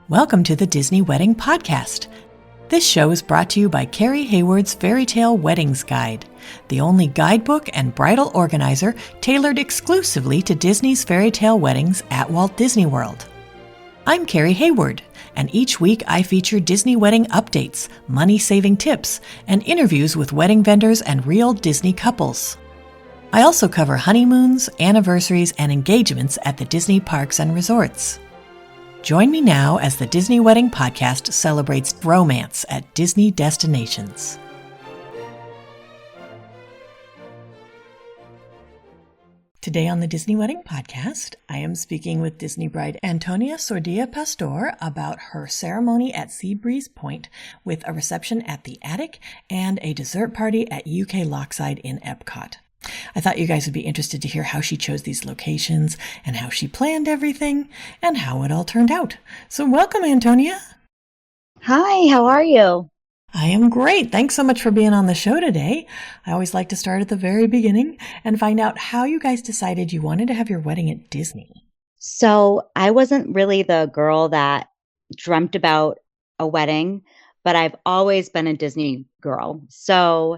Welcome to the Disney Wedding Podcast. This show is brought to you by Carrie Hayward's Fairy Tale Weddings Guide, the only guidebook and bridal organizer tailored exclusively to Disney's fairy tale weddings at Walt Disney World. I'm Carrie Hayward, and each week I feature Disney wedding updates, money-saving tips, and interviews with wedding vendors and real Disney couples. I also cover honeymoons, anniversaries, and engagements at the Disney parks and resorts. Join me now as the Disney Wedding Podcast celebrates romance at Disney destinations. Today on the Disney Wedding Podcast, I am speaking with Disney bride Antonia Sordillo Pastor about her ceremony at Seabreeze Point with a reception at the Attic and a dessert party at UK Lochside in EPCOT. I thought you guys would be interested to hear how she chose these locations and how she planned everything and how it all turned out. So welcome, Antonia. Hi, how are you? I am great. Thanks so much for being on the show today. I always like to start at the very beginning and find out how you guys decided you wanted to have your wedding at Disney. So I wasn't really the girl that dreamt about a wedding, but I've always been a Disney girl. So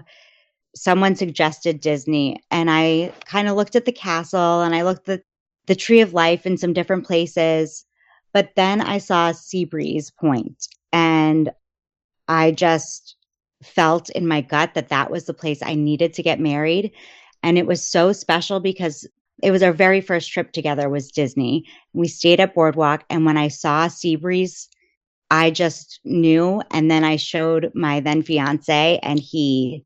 someone suggested Disney, and I kind of looked at the castle and I looked at the Tree of Life in some different places, but then I saw Seabreeze Point, and I just felt in my gut that that was the place I needed to get married. And it was so special because it was our very first trip together was Disney. We stayed at BoardWalk, and when I saw Seabreeze, I just knew. And then I showed my then fiance, and he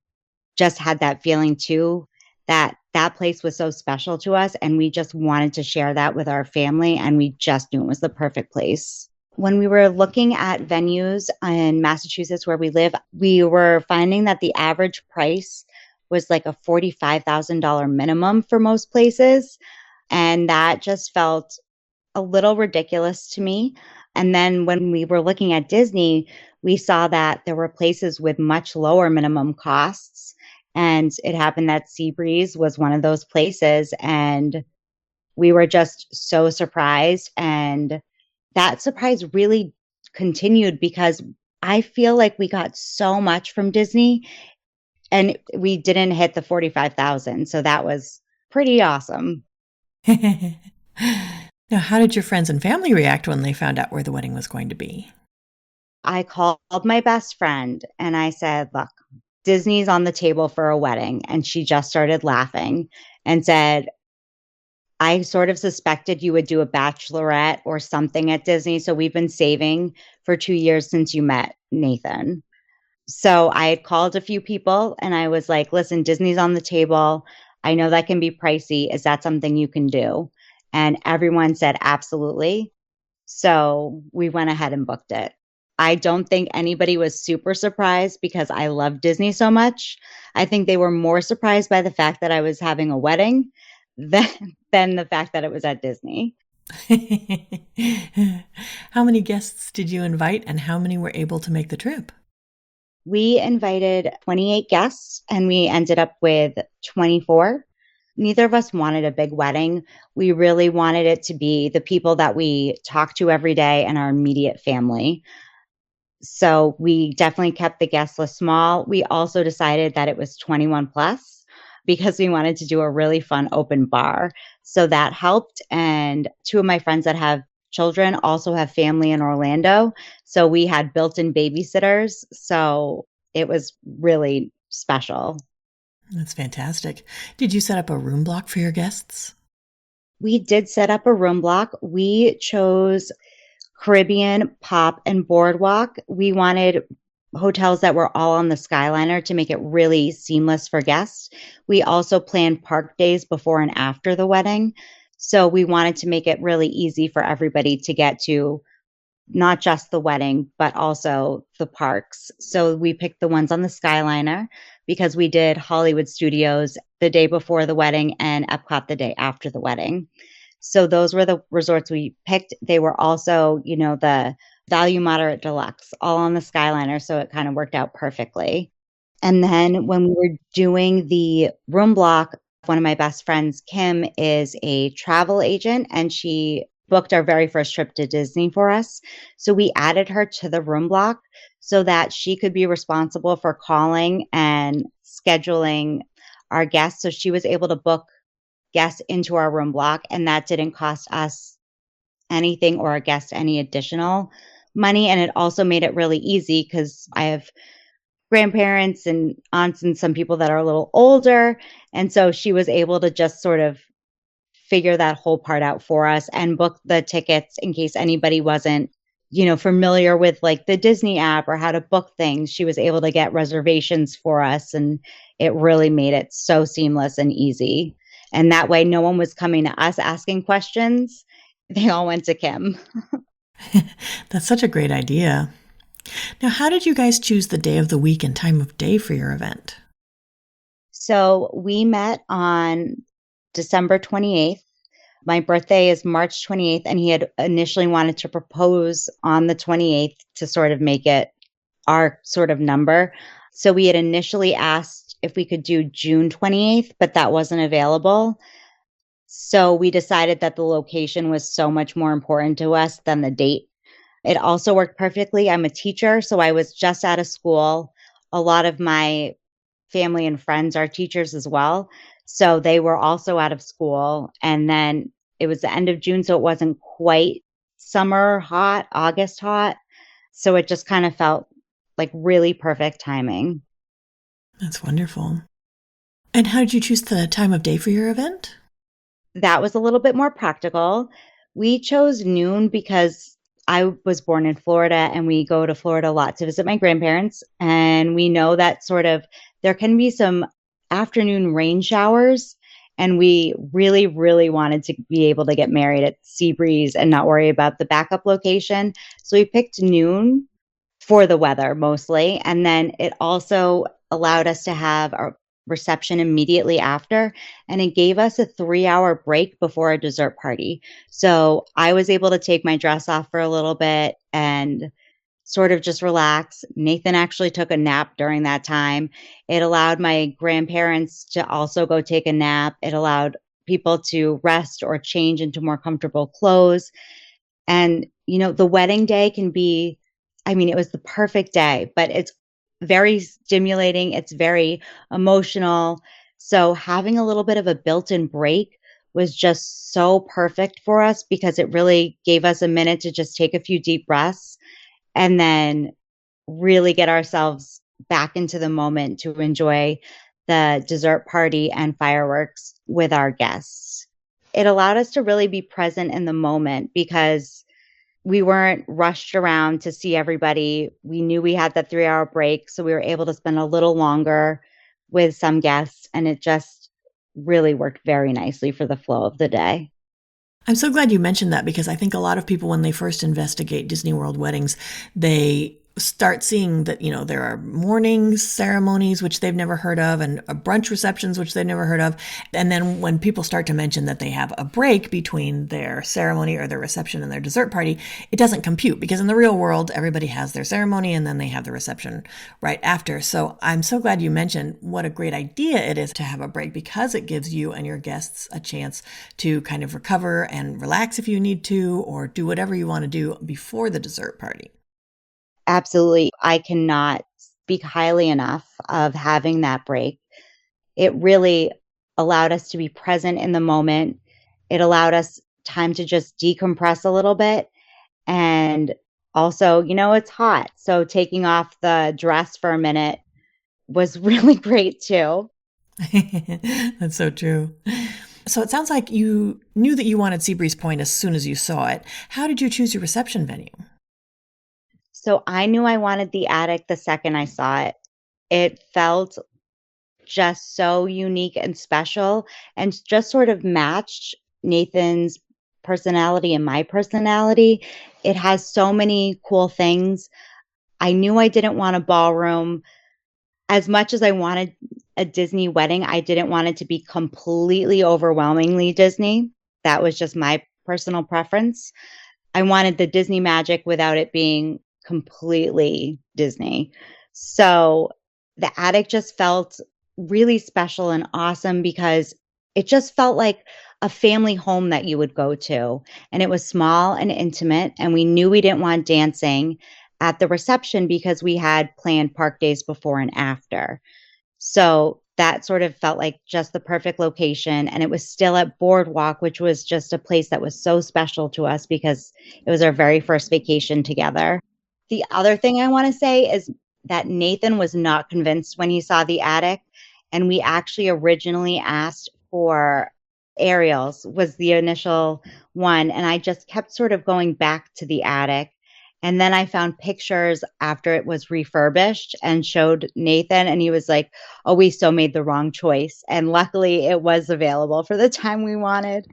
just had that feeling too, that that place was so special to us. And we just wanted to share that with our family. And we just knew it was the perfect place. When we were looking at venues in Massachusetts where we live, we were finding that the average price was like a $45,000 minimum for most places. And that just felt a little ridiculous to me. And then when we were looking at Disney, we saw that there were places with much lower minimum costs. And it happened that Seabreeze was one of those places. And we were just so surprised. And that surprise really continued because I feel like we got so much from Disney and we didn't hit the 45,000. So that was pretty awesome. Now, how did your friends and family react when they found out where the wedding was going to be? I called my best friend and I said, look, Disney's on the table for a wedding. And she just started laughing and said, I sort of suspected you would do a bachelorette or something at Disney. So we've been saving for 2 years since you met Nathan. So I had called a few people and I was like, listen, Disney's on the table. I know that can be pricey. Is that something you can do? And everyone said, absolutely. So we went ahead and booked it. I don't think anybody was super surprised because I love Disney so much. I think they were more surprised by the fact that I was having a wedding than the fact that it was at Disney. How many guests did you invite and how many were able to make the trip? We invited 28 guests and we ended up with 24. Neither of us wanted a big wedding. We really wanted it to be the people that we talk to every day and our immediate family. So we definitely kept the guest list small. We also decided that it was 21 plus because we wanted to do a really fun open bar. So that helped. And two of my friends that have children also have family in Orlando. So we had built-in babysitters. So it was really special. That's fantastic. Did you set up a room block for your guests? We did set up a room block. We chose Caribbean, Pop, and BoardWalk. We wanted hotels that were all on the Skyliner to make it really seamless for guests. We also planned park days before and after the wedding. So we wanted to make it really easy for everybody to get to not just the wedding, but also the parks. So we picked the ones on the Skyliner because we did Hollywood Studios the day before the wedding and EPCOT the day after the wedding. So those were the resorts we picked. They were also, the value moderate deluxe, all on the Skyliner. So it kind of worked out perfectly. And then when we were doing the room block, One of my best friends, Kim, is a travel agent, and she booked our very first trip to Disney for us. So we added her to the room block so that she could be responsible for calling and scheduling our guests. So she was able to book guests into our room block, and that didn't cost us anything or our guests any additional money. And it also made it really easy because I have grandparents and aunts and some people that are a little older. And so she was able to just sort of figure that whole part out for us and book the tickets in case anybody wasn't, familiar with like the Disney app or how to book things. She was able to get reservations for us, and it really made it so seamless and easy. And that way, no one was coming to us asking questions. They all went to Kim. That's such a great idea. Now, how did you guys choose the day of the week and time of day for your event? So we met on December 28th. My birthday is March 28th, and he had initially wanted to propose on the 28th to sort of make it our sort of number. So we had initially asked if we could do June 28th, but that wasn't available. So we decided that the location was so much more important to us than the date. It also worked perfectly. I'm a teacher, so I was just out of school. A lot of my family and friends are teachers as well. So they were also out of school. And then it was the end of June, so it wasn't quite summer hot, August hot. So it just kind of felt like really perfect timing. That's wonderful. And how did you choose the time of day for your event? That was a little bit more practical. We chose noon because I was born in Florida and we go to Florida a lot to visit my grandparents. And we know that sort of there can be some afternoon rain showers. And we really, really wanted to be able to get married at Seabreeze and not worry about the backup location. So we picked noon for the weather mostly. And then it also allowed us to have our reception immediately after. And it gave us a 3-hour break before a dessert party. So I was able to take my dress off for a little bit and sort of just relax. Nathan actually took a nap during that time. It allowed my grandparents to also go take a nap. It allowed people to rest or change into more comfortable clothes. And, the wedding day can be, it was the perfect day, but it's very stimulating. It's very emotional. So having a little bit of a built-in break was just so perfect for us because it really gave us a minute to just take a few deep breaths and then really get ourselves back into the moment to enjoy the dessert party and fireworks with our guests. It allowed us to really be present in the moment because we weren't rushed around to see everybody. We knew we had that 3-hour break, so we were able to spend a little longer with some guests, and it just really worked very nicely for the flow of the day. I'm so glad you mentioned that because I think a lot of people, when they first investigate Disney World weddings, they start seeing that, there are morning ceremonies, which they've never heard of, and brunch receptions, which they've never heard of. And then when people start to mention that they have a break between their ceremony or their reception and their dessert party, it doesn't compute because in the real world, everybody has their ceremony and then they have the reception right after. So I'm so glad you mentioned what a great idea it is to have a break because it gives you and your guests a chance to kind of recover and relax if you need to, or do whatever you want to do before the dessert party. Absolutely. I cannot speak highly enough of having that break. It really allowed us to be present in the moment. It allowed us time to just decompress a little bit. And also, it's hot. So taking off the dress for a minute was really great too. That's so true. So it sounds like you knew that you wanted Seabreeze Point as soon as you saw it. How did you choose your reception venue? So I knew I wanted the attic the second I saw it. It felt just so unique and special and just sort of matched Nathan's personality and my personality. It has so many cool things. I knew I didn't want a ballroom. As much as I wanted a Disney wedding, I didn't want it to be completely overwhelmingly Disney. That was just my personal preference. I wanted the Disney magic without it being completely Disney. So the attic just felt really special and awesome because it just felt like a family home that you would go to. And it was small and intimate. And we knew we didn't want dancing at the reception because we had planned park days before and after. So that sort of felt like just the perfect location. And it was still at BoardWalk, which was just a place that was so special to us because it was our very first vacation together. The other thing I want to say is that Nathan was not convinced when he saw the attic. And we actually originally asked for Ariel's was the initial one. And I just kept sort of going back to the attic. And then I found pictures after it was refurbished and showed Nathan, and he was like, oh, we so made the wrong choice. And luckily it was available for the time we wanted.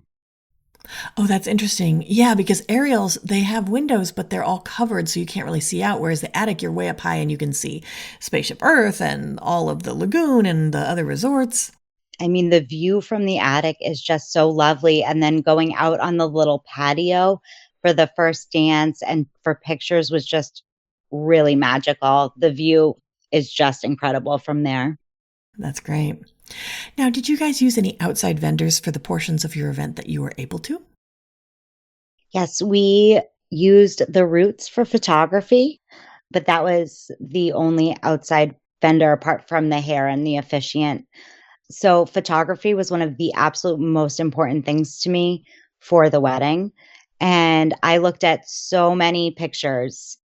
Oh, that's interesting. Yeah, because aerials, they have windows, but they're all covered, so you can't really see out. Whereas the attic, you're way up high and you can see Spaceship Earth and all of the lagoon and the other resorts. I mean, the view from the attic is just so lovely. And then going out on the little patio for the first dance and for pictures was just really magical. The view is just incredible from there. That's great. Now, did you guys use any outside vendors for the portions of your event that you were able to? Yes, we used the Roots for photography, but that was the only outside vendor apart from the hair and the officiant. So photography was one of the absolute most important things to me for the wedding. And I looked at so many pictures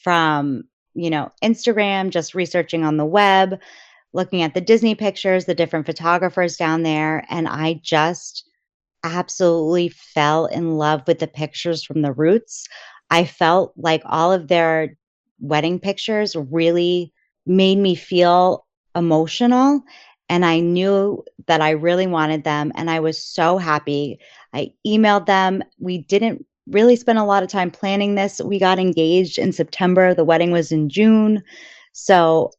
from, Instagram, just researching on the web, looking at the Disney pictures, the different photographers down there. And I just absolutely fell in love with the pictures from the Roots. I felt like all of their wedding pictures really made me feel emotional. And I knew that I really wanted them. And I was so happy. I emailed them. We didn't really spend a lot of time planning this. We got engaged in September. The wedding was in June. So,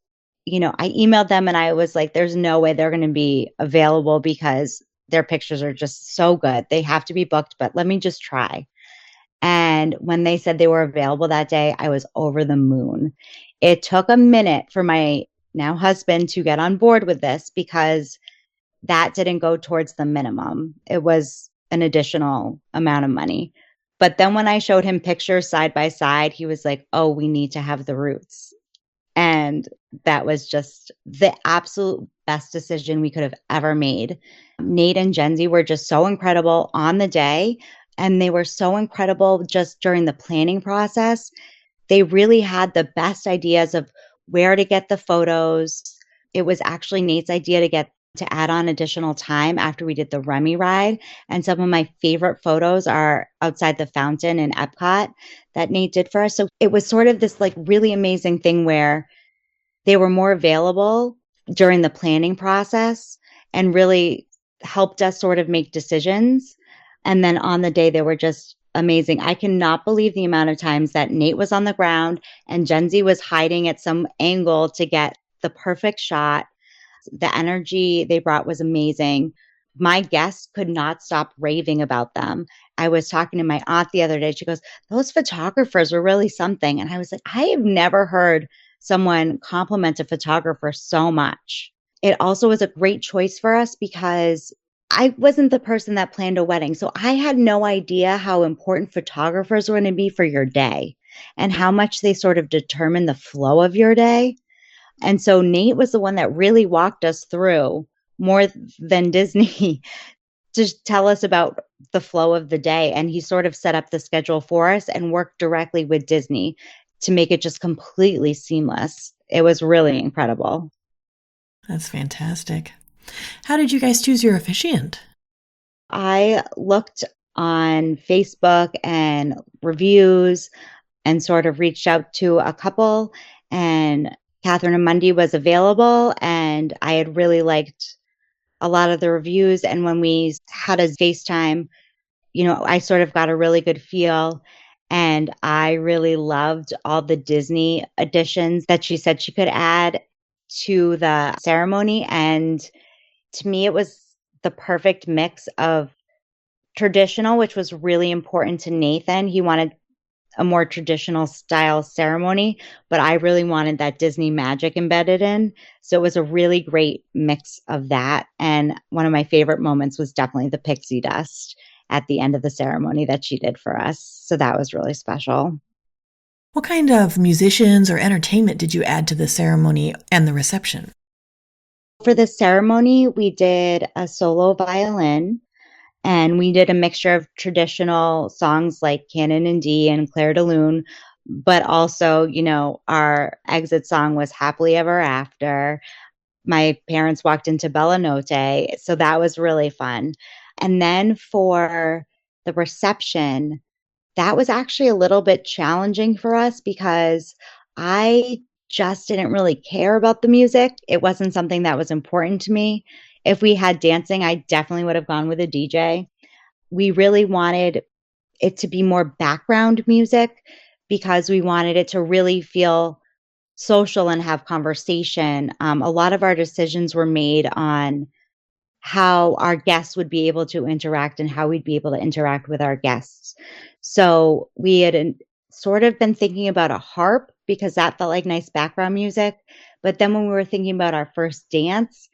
I emailed them and I was like, there's no way they're going to be available because their pictures are just so good. They have to be booked, but let me just try. And when they said they were available that day, I was over the moon. It took a minute for my now husband to get on board with this because that didn't go towards the minimum. It was an additional amount of money. But then when I showed him pictures side by side, he was like, oh, we need to have the Roots. And that was just the absolute best decision we could have ever made. Nate and Jenzy were just so incredible on the day, and they were so incredible just during the planning process. They really had the best ideas of where to get the photos. It was actually Nate's idea to add on additional time after we did the Remy ride. And some of my favorite photos are outside the fountain in EPCOT that Nate did for us. So it was sort of this like really amazing thing where they were more available during the planning process and really helped us sort of make decisions. And then on the day, they were just amazing. I cannot believe the amount of times that Nate was on the ground and Jenzy was hiding at some angle to get the perfect shot. The energy they brought was amazing. My guests could not stop raving about them. I was talking to my aunt the other day. She goes, those photographers were really something. And I was like, I have never heard someone compliment a photographer so much. It also was a great choice for us because I wasn't the person that planned a wedding. So I had no idea how important photographers were going to be for your day and how much they sort of determine the flow of your day. And so Nate was the one that really walked us through more than Disney to tell us about the flow of the day. And he sort of set up the schedule for us and worked directly with Disney to make it just completely seamless. It was really incredible. That's fantastic. How did you guys choose your officiant? I looked on Facebook and reviews and sort of reached out to a couple, and Catherine and Mundy was available, and I had really liked a lot of the reviews. And when we had a FaceTime, I sort of got a really good feel. And I really loved all the Disney additions that she said she could add to the ceremony. And to me, it was the perfect mix of traditional, which was really important to Nathan. He wanted a more traditional style ceremony, but I really wanted that Disney magic embedded in. So it was a really great mix of that. And one of my favorite moments was definitely the pixie dust at the end of the ceremony that she did for us. So that was really special. What kind of musicians or entertainment did you add to the ceremony and the reception? For the ceremony, we did a solo violin. And we did a mixture of traditional songs like Canon in D and Claire de Lune, but also, our exit song was Happily Ever After. My parents walked into Bella Notte, so that was really fun. And then for the reception, that was actually a little bit challenging for us because I just didn't really care about the music. It wasn't something that was important to me. If we had dancing, I definitely would have gone with a DJ. We really wanted it to be more background music because we wanted it to really feel social and have conversation. A lot of our decisions were made on how our guests would be able to interact and how we'd be able to interact with our guests. So we had sort of been thinking about a harp because that felt like nice background music. But then when we were thinking about our first dance,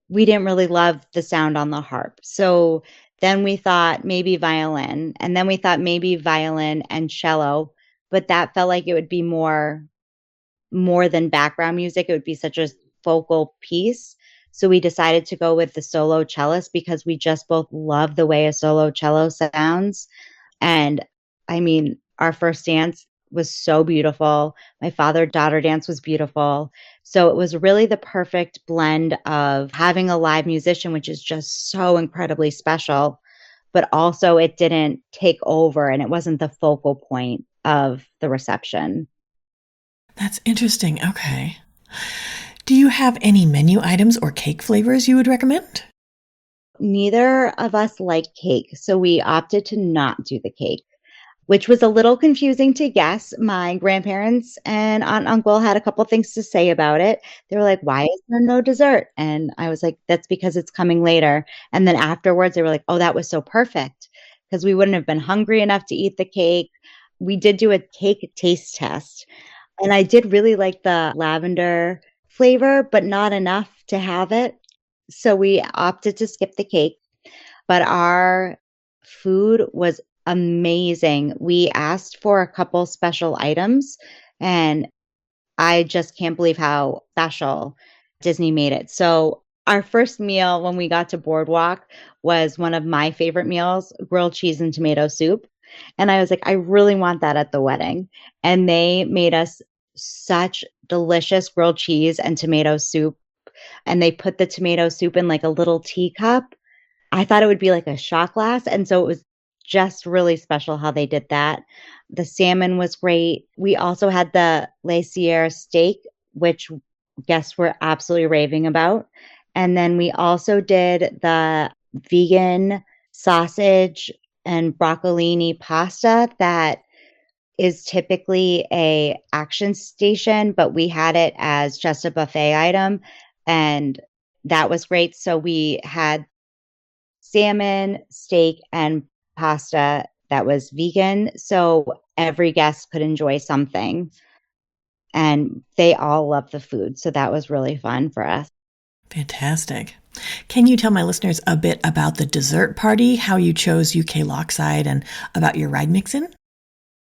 we didn't really love the sound on the harp. So then we thought maybe violin, and then we thought maybe violin and cello, but that felt like it would be more than background music. It would be such a focal piece. So we decided to go with the solo cellist because we just both love the way a solo cello sounds. And I mean, our first dance was so beautiful. My father-daughter dance was beautiful. So it was really the perfect blend of having a live musician, which is just so incredibly special, but also it didn't take over and it wasn't the focal point of the reception. That's interesting. Okay. Do you have any menu items or cake flavors you would recommend? Neither of us like cake, so we opted to not do the cake, which was a little confusing to guess. My grandparents and aunt and uncle had a couple things to say about it. They were like, "Why is there no dessert?" And I was like, "That's because it's coming later." And then afterwards, they were like, "Oh, that was so perfect," because we wouldn't have been hungry enough to eat the cake. We did do a cake taste test, and I did really like the lavender flavor, but not enough to have it. So we opted to skip the cake, but our food was amazing. We asked for a couple special items, and I just can't believe how special Disney made it. So, our first meal when we got to Boardwalk was one of my favorite meals, grilled cheese and tomato soup. And I was like, I really want that at the wedding. And they made us such delicious grilled cheese and tomato soup. And they put the tomato soup in like a little teacup. I thought it would be like a shot glass, and so it was just really special how they did that. The salmon was great. We also had the Les Sierra steak, which guests were absolutely raving about. And then we also did the vegan sausage and broccolini pasta that is typically a action station, but we had it as just a buffet item, and that was great. So we had salmon, steak, and pasta that was vegan. So every guest could enjoy something. And they all love the food. So that was really fun for us. Fantastic. Can you tell my listeners a bit about the dessert party, how you chose UK Lochside, and about your ride mix-in?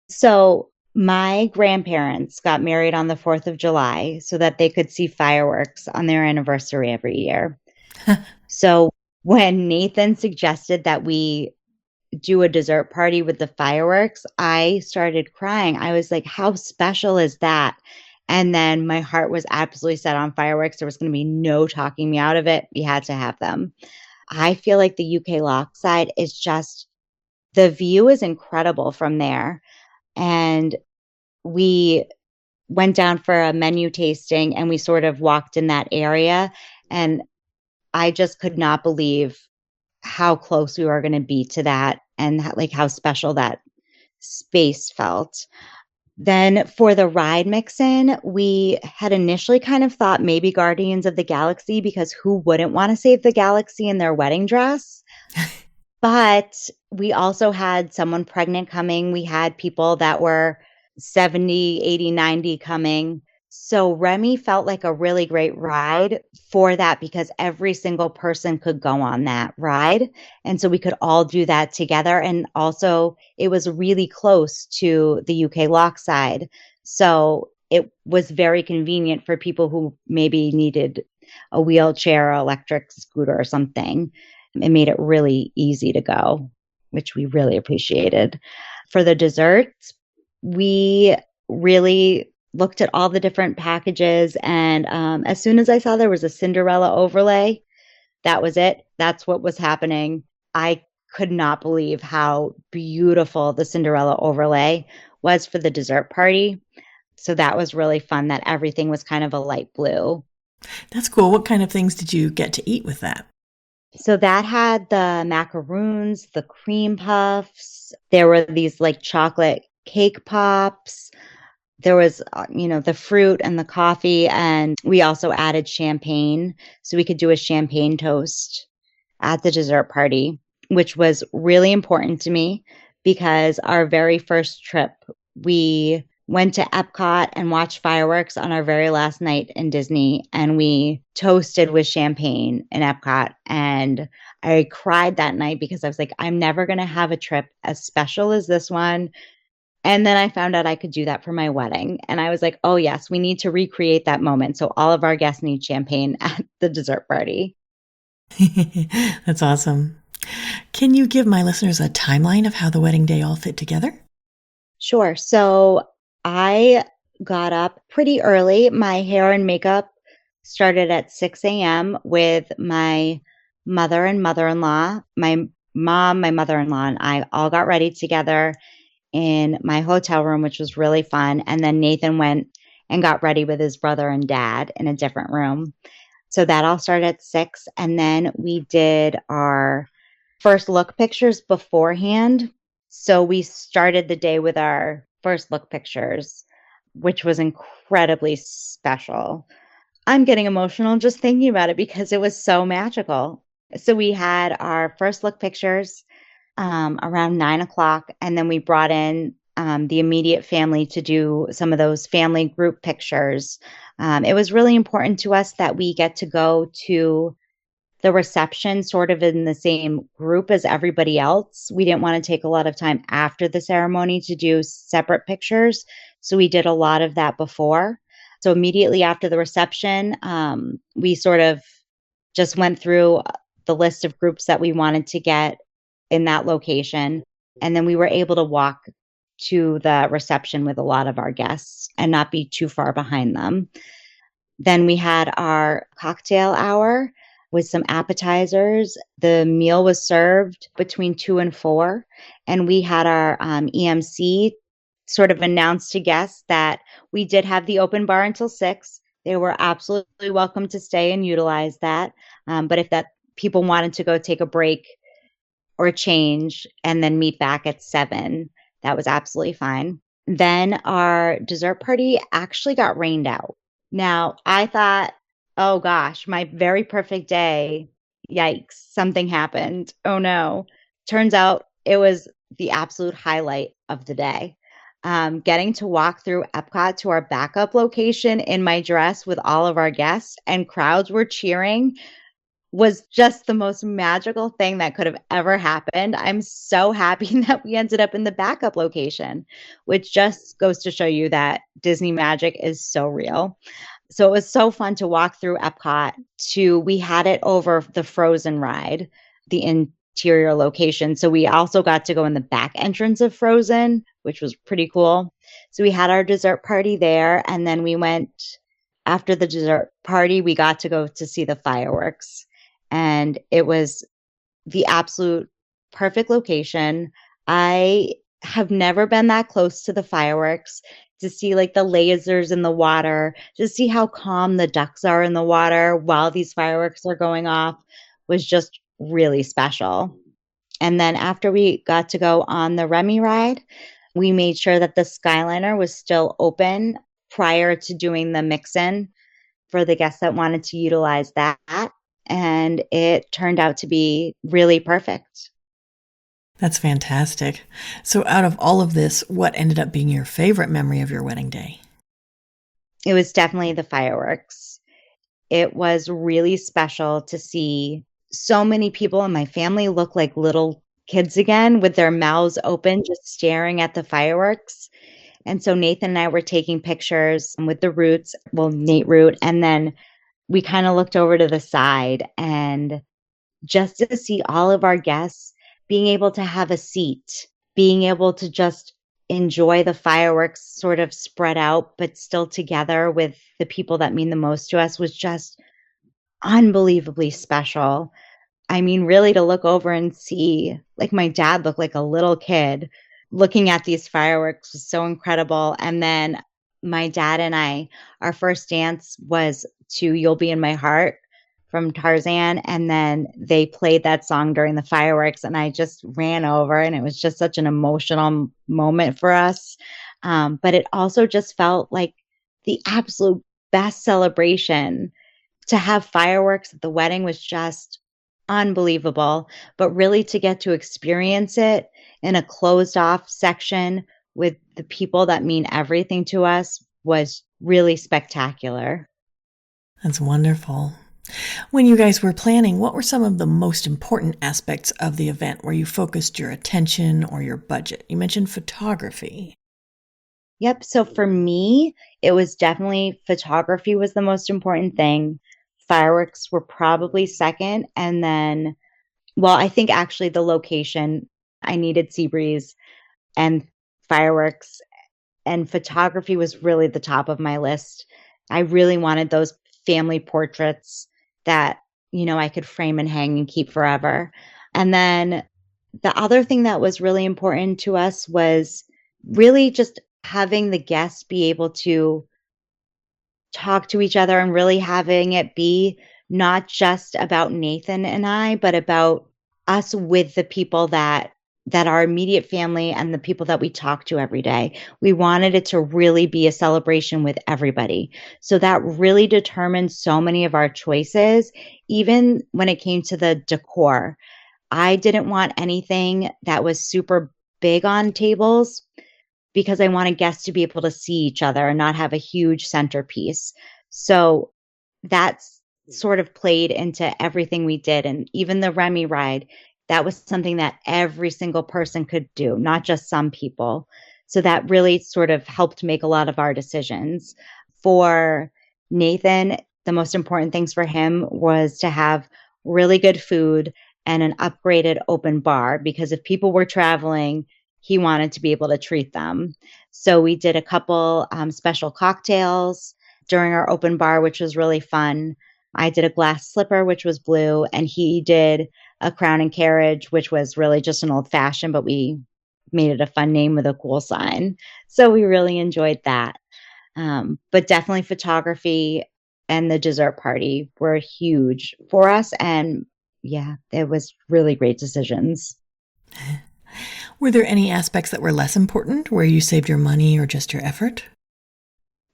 So my grandparents got married on the 4th of July so that they could see fireworks on their anniversary every year. So when Nathan suggested that we do a dessert party with the fireworks, I started crying. I was like, how special is that? And then my heart was absolutely set on fireworks. There was going to be no talking me out of it. We had to have them. I feel like the UK Lochside is just, the view is incredible from there. And we went down for a menu tasting and we sort of walked in that area. And I just could not believe how close we were going to be to that and like how special that space felt. Then for the ride mix-in, we had initially kind of thought maybe Guardians of the Galaxy because who wouldn't want to save the galaxy in their wedding dress? But we also had someone pregnant coming. We had people that were 70, 80, 90 coming. So Remy felt like a really great ride for that because every single person could go on that ride. And so we could all do that together. And also, it was really close to the UK Lochside. So it was very convenient for people who maybe needed a wheelchair or electric scooter or something. It made it really easy to go, which we really appreciated. For the desserts, we really looked at all the different packages. And as soon as I saw there was a Cinderella overlay, that was it. That's what was happening. I could not believe how beautiful the Cinderella overlay was for the dessert party. So that was really fun that everything was kind of a light blue. That's cool. What kind of things did you get to eat with that? So that had the macaroons, the cream puffs. There were these like chocolate cake pops. There was, the fruit and the coffee. And we also added champagne. So we could do a champagne toast at the dessert party, which was really important to me because our very first trip, we went to EPCOT and watched fireworks on our very last night in Disney. And we toasted with champagne in EPCOT. And I cried that night because I was like, I'm never going to have a trip as special as this one. And then I found out I could do that for my wedding. And I was like, oh, yes, we need to recreate that moment. So all of our guests need champagne at the dessert party. That's awesome. Can you give my listeners a timeline of how the wedding day all fit together? Sure. So I got up pretty early. My hair and makeup started at 6 a.m. with my mother and mother-in-law. My mom, my mother-in-law, and I all got ready together in my hotel room, which was really fun. And then Nathan went and got ready with his brother and dad in a different room. So that all started at 6. And then we did our first look pictures beforehand. So we started the day with our first look pictures, which was incredibly special. I'm getting emotional just thinking about it because it was so magical. So we had our first look pictures around 9 o'clock, and then we brought in the immediate family to do some of those family group pictures. It was really important to us that we get to go to the reception sort of in the same group as everybody else. We didn't want to take a lot of time after the ceremony to do separate pictures. So we did a lot of that before. So immediately after the reception, we sort of just went through the list of groups that we wanted to get in that location. And then we were able to walk to the reception with a lot of our guests and not be too far behind them. Then we had our cocktail hour with some appetizers. The meal was served between 2 and 4. And we had our EMC sort of announce to guests that we did have the open bar until 6. They were absolutely welcome to stay and utilize that. But if that people wanted to go take a break or change and then meet back at 7, that was absolutely fine. Then our dessert party actually got rained out. Now, I thought, oh gosh, my very perfect day. Yikes, something happened. Oh no. Turns out it was the absolute highlight of the day. Getting to walk through EPCOT to our backup location in my dress with all of our guests and crowds were cheering was just the most magical thing that could have ever happened. I'm so happy that we ended up in the backup location, which just goes to show you that Disney magic is so real. So it was so fun to walk through EPCOT we had it over the Frozen ride, the interior location. So we also got to go in the back entrance of Frozen, which was pretty cool. So we had our dessert party there. And then we went after the dessert party, we got to go to see the fireworks. And it was the absolute perfect location. I have never been that close to the fireworks to see like the lasers in the water, to see how calm the ducks are in the water while these fireworks are going off was just really special. And then after we got to go on the Remy ride, we made sure that the Skyliner was still open prior to doing the mix-in for the guests that wanted to utilize that. And it turned out to be really perfect. That's fantastic. So, out of all of this, what ended up being your favorite memory of your wedding day? It was definitely the fireworks. It was really special to see so many people in my family look like little kids again with their mouths open, just staring at the fireworks. And so Nathan and I were taking pictures with the Roots, well, Nate Root, and then we kind of looked over to the side and just to see all of our guests being able to have a seat, being able to just enjoy the fireworks sort of spread out, but still together with the people that mean the most to us was just unbelievably special. I mean, really to look over and see, like, my dad looked like a little kid looking at these fireworks was so incredible. And then my dad and I, our first dance was to You'll Be in My Heart from Tarzan. And then they played that song during the fireworks, and I just ran over, and it was just such an emotional moment for us. But it also just felt like the absolute best celebration. To have fireworks at the wedding was just unbelievable, but really to get to experience it in a closed off section with the people that mean everything to us was really spectacular. That's wonderful. When you guys were planning, what were some of the most important aspects of the event where you focused your attention or your budget? You mentioned photography. Yep. So for me, it was definitely photography was the most important thing. Fireworks were probably second. And then, well, I think actually the location, I needed sea breeze and fireworks, and photography was really the top of my list. I really wanted those family portraits that, I could frame and hang and keep forever. And then the other thing that was really important to us was really just having the guests be able to talk to each other and really having it be not just about Nathan and I, but about us with the people that our immediate family and the people that we talk to every day. We wanted it to really be a celebration with everybody. So that really determined so many of our choices, even when it came to the decor. I didn't want anything that was super big on tables because I wanted guests to be able to see each other and not have a huge centerpiece. So that's sort of played into everything we did. And even the Remy ride, that was something that every single person could do, not just some people. So that really sort of helped make a lot of our decisions. For Nathan, the most important things for him was to have really good food and an upgraded open bar, because if people were traveling, he wanted to be able to treat them. So we did a couple special cocktails during our open bar, which was really fun. I did a glass slipper, which was blue, and he did a crown and carriage, which was really just an old fashioned, but we made it a fun name with a cool sign. So we really enjoyed that. But definitely photography and the dessert party were huge for us. And yeah, it was really great decisions. Were there any aspects that were less important where you saved your money or just your effort?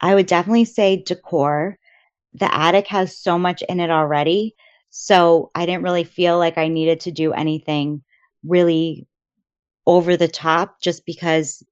I would definitely say decor. The attic has so much in it already. So I didn't really feel like I needed to do anything really over the top, just because,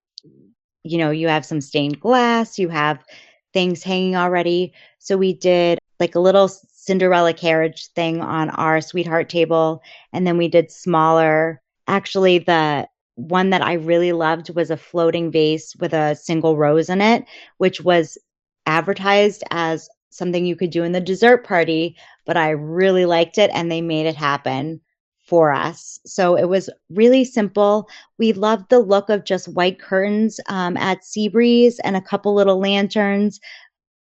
you have some stained glass, you have things hanging already. So we did like a little Cinderella carriage thing on our sweetheart table. And then we did smaller. Actually, the one that I really loved was a floating vase with a single rose in it, which was advertised as something you could do in the dessert party, but I really liked it and they made it happen for us. So it was really simple. We loved the look of just white curtains at Seabreeze and a couple little lanterns,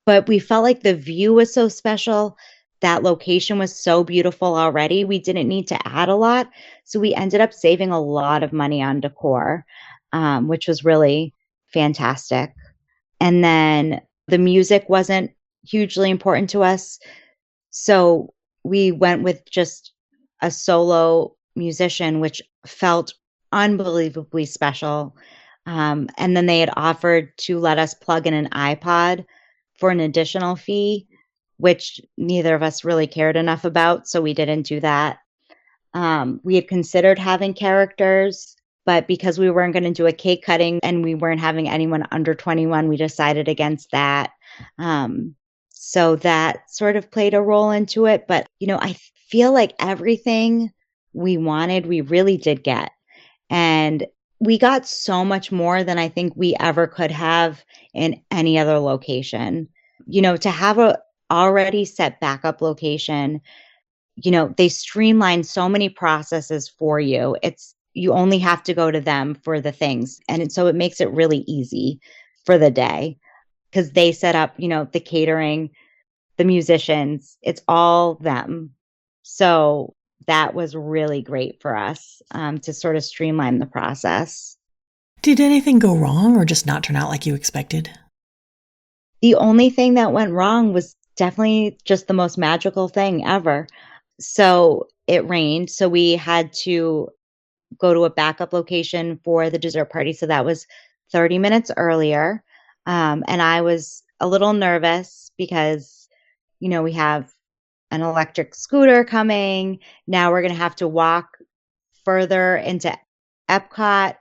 but we felt like the view was so special. That location was so beautiful already. We didn't need to add a lot. So we ended up saving a lot of money on decor, which was really fantastic. And then the music wasn't hugely important to us. So we went with just a solo musician, which felt unbelievably special. And then they had offered to let us plug in an iPod for an additional fee, which neither of us really cared enough about. So we didn't do that. We had considered having characters, but because we weren't going to do a cake cutting and we weren't having anyone under 21, we decided against that. Um, so that sort of played a role into it. But, I feel like everything we wanted, we really did get. And we got so much more than I think we ever could have in any other location. To have a already set backup location, they streamline so many processes for you. You only have to go to them for the things. So it makes it really easy for the day because they set up, the catering, the musicians, it's all them. So that was really great for us to sort of streamline the process. Did anything go wrong or just not turn out like you expected? The only thing that went wrong was definitely just the most magical thing ever. So it rained. So we had to go to a backup location for the dessert party. So that was 30 minutes earlier. And I was a little nervous because, we have an electric scooter coming. Now we're going to have to walk further into EPCOT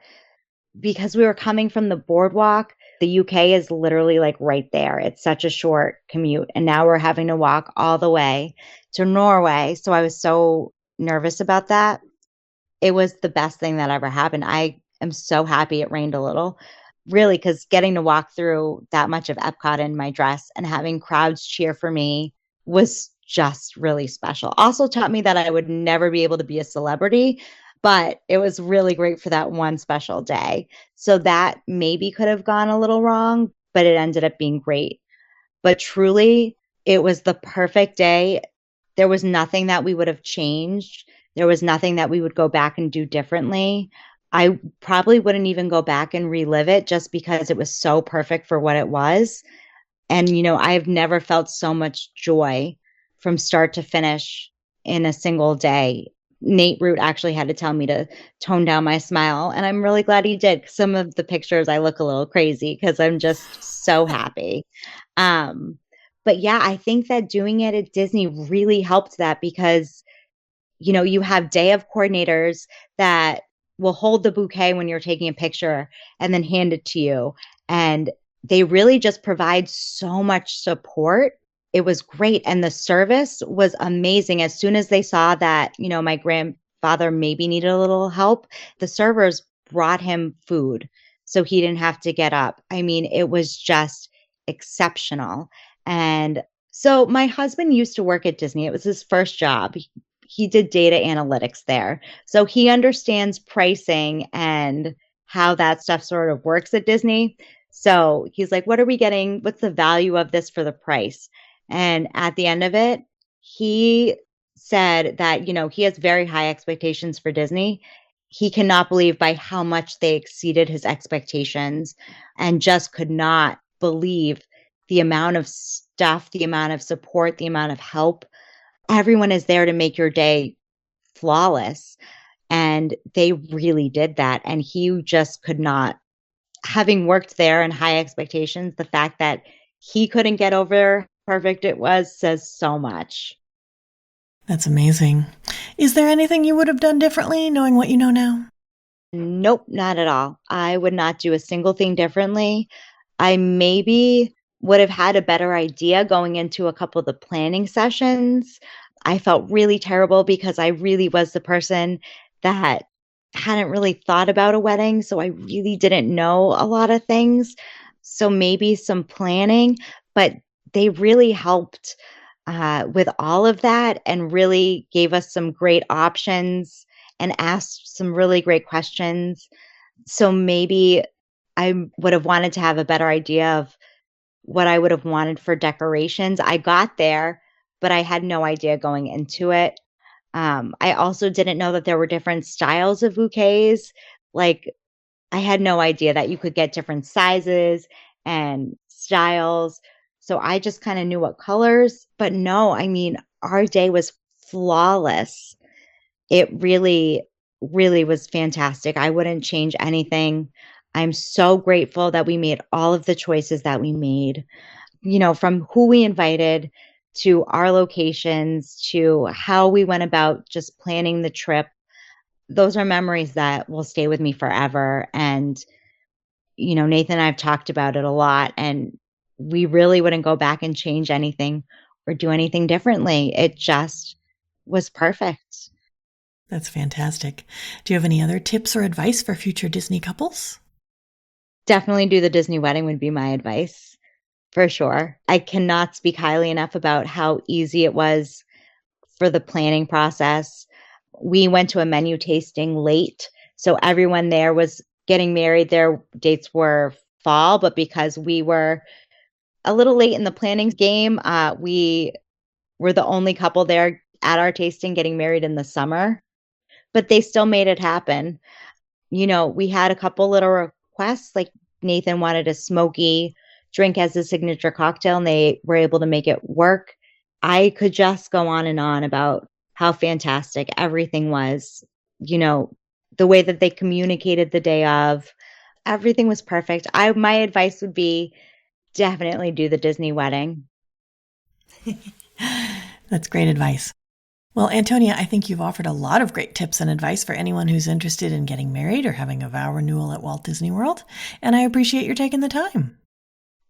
because we were coming from the boardwalk. The UK is literally like right there. It's such a short commute. And now we're having to walk all the way to Norway. So I was so nervous about that. It was the best thing that ever happened. I am so happy it rained a little, really, because getting to walk through that much of EPCOT in my dress and having crowds cheer for me was just really special. Also taught me that I would never be able to be a celebrity, but it was really great for that one special day. So that maybe could have gone a little wrong, but it ended up being great. But truly, it was the perfect day. There was nothing that we would have changed. There was nothing that we would go back and do differently. I probably wouldn't even go back and relive it just because it was so perfect for what it was. And, I've never felt so much joy from start to finish in a single day. Nate Root actually had to tell me to tone down my smile. And I'm really glad he did. Some of the pictures, I look a little crazy because I'm just so happy. But yeah, I think that doing it at Disney really helped that because, you have day of coordinators that will hold the bouquet when you're taking a picture and then hand it to you. And they really just provide so much support. It was great. And the service was amazing. As soon as they saw that, my grandfather maybe needed a little help, the servers brought him food so he didn't have to get up. I mean, it was just exceptional. And so my husband used to work at Disney. It was his first job. He did data analytics there. So he understands pricing and how that stuff sort of works at Disney. So he's like, what are we getting? What's the value of this for the price? And at the end of it, he said that, he has very high expectations for Disney. He cannot believe by how much they exceeded his expectations and just could not believe the amount of stuff, the amount of support, the amount of help. Everyone is there to make your day flawless. And they really did that. And he just could not, having worked there and high expectations, the fact that he couldn't get over how perfect it was says so much. That's amazing. Is there anything you would have done differently knowing what you know now? Nope, not at all. I would not do a single thing differently. I maybe would have had a better idea going into a couple of the planning sessions. I felt really terrible because I really was the person that hadn't really thought about a wedding. So I really didn't know a lot of things. So maybe some planning, but they really helped with all of that and really gave us some great options and asked some really great questions. So maybe I would have wanted to have a better idea of what I would have wanted for decorations. I got there, but I had no idea going into it. I also didn't know that there were different styles of bouquets. Like, I had no idea that you could get different sizes and styles. So I just kind of knew what colors, but no, I mean, our day was flawless. It really, really was fantastic. I wouldn't change anything. I'm so grateful that we made all of the choices that we made, from who we invited to our locations, to how we went about just planning the trip. Those are memories that will stay with me forever. And, Nathan and I have talked about it a lot, and we really wouldn't go back and change anything or do anything differently. It just was perfect. That's fantastic. Do you have any other tips or advice for future Disney couples? Definitely do the Disney wedding would be my advice, for sure. I cannot speak highly enough about how easy it was for the planning process. We went to a menu tasting late, so everyone there was getting married. Their dates were fall, but because we were a little late in the planning game, we were the only couple there at our tasting getting married in the summer, but they still made it happen. We had a couple little requests, like Nathan wanted a smoky drink as a signature cocktail, and they were able to make it work. I could just go on and on about how fantastic everything was. The way that they communicated the day of, everything was perfect. My advice would be definitely do the Disney wedding. That's great advice. Well, Antonia, I think you've offered a lot of great tips and advice for anyone who's interested in getting married or having a vow renewal at Walt Disney World, and I appreciate your taking the time.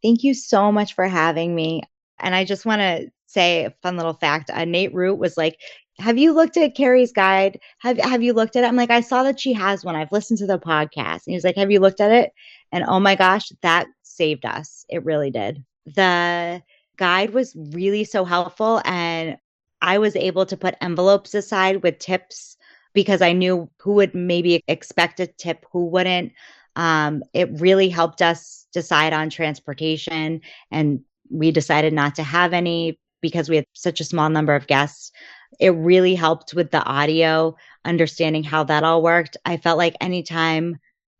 Thank you so much for having me. And I just want to say a fun little fact. Nate Root was like, have you looked at Carrie's guide? Have you looked at it? I'm like, I saw that she has one. I've listened to the podcast. And he was like, have you looked at it? And oh my gosh, that saved us. It really did. The guide was really so helpful. And I was able to put envelopes aside with tips because I knew who would maybe expect a tip, who wouldn't. It really helped us decide on transportation, and we decided not to have any because we had such a small number of guests. It really helped with the audio, understanding how that all worked. I felt like anytime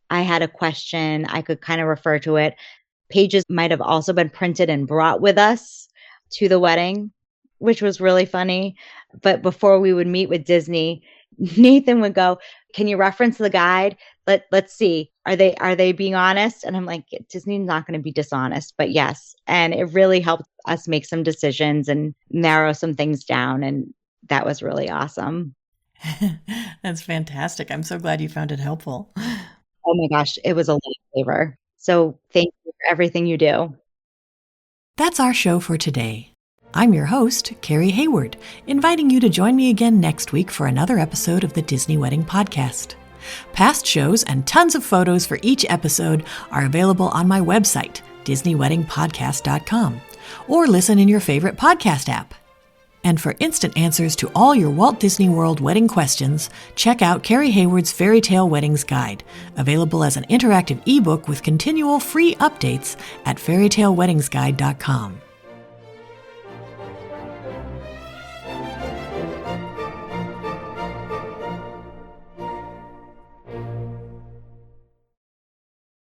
I had a question, I could kind of refer to it. Pages might have also been printed and brought with us to the wedding, which was really funny. But before we would meet with Disney, Nathan would go, can you reference the guide? Let's see. Are they being honest? And I'm like, Disney's not going to be dishonest, but yes. And it really helped us make some decisions and narrow some things down. And that was really awesome. That's fantastic. I'm so glad you found it helpful. Oh my gosh, it was a lifesaver. So thank you for everything you do. That's our show for today. I'm your host, Carrie Hayward, inviting you to join me again next week for another episode of the Disney Wedding Podcast. Past shows and tons of photos for each episode are available on my website, DisneyWeddingPodcast.com, or listen in your favorite podcast app. And for instant answers to all your Walt Disney World wedding questions, check out Carrie Hayward's Fairy Tale Weddings Guide, available as an interactive ebook with continual free updates at fairytaleweddingsguide.com.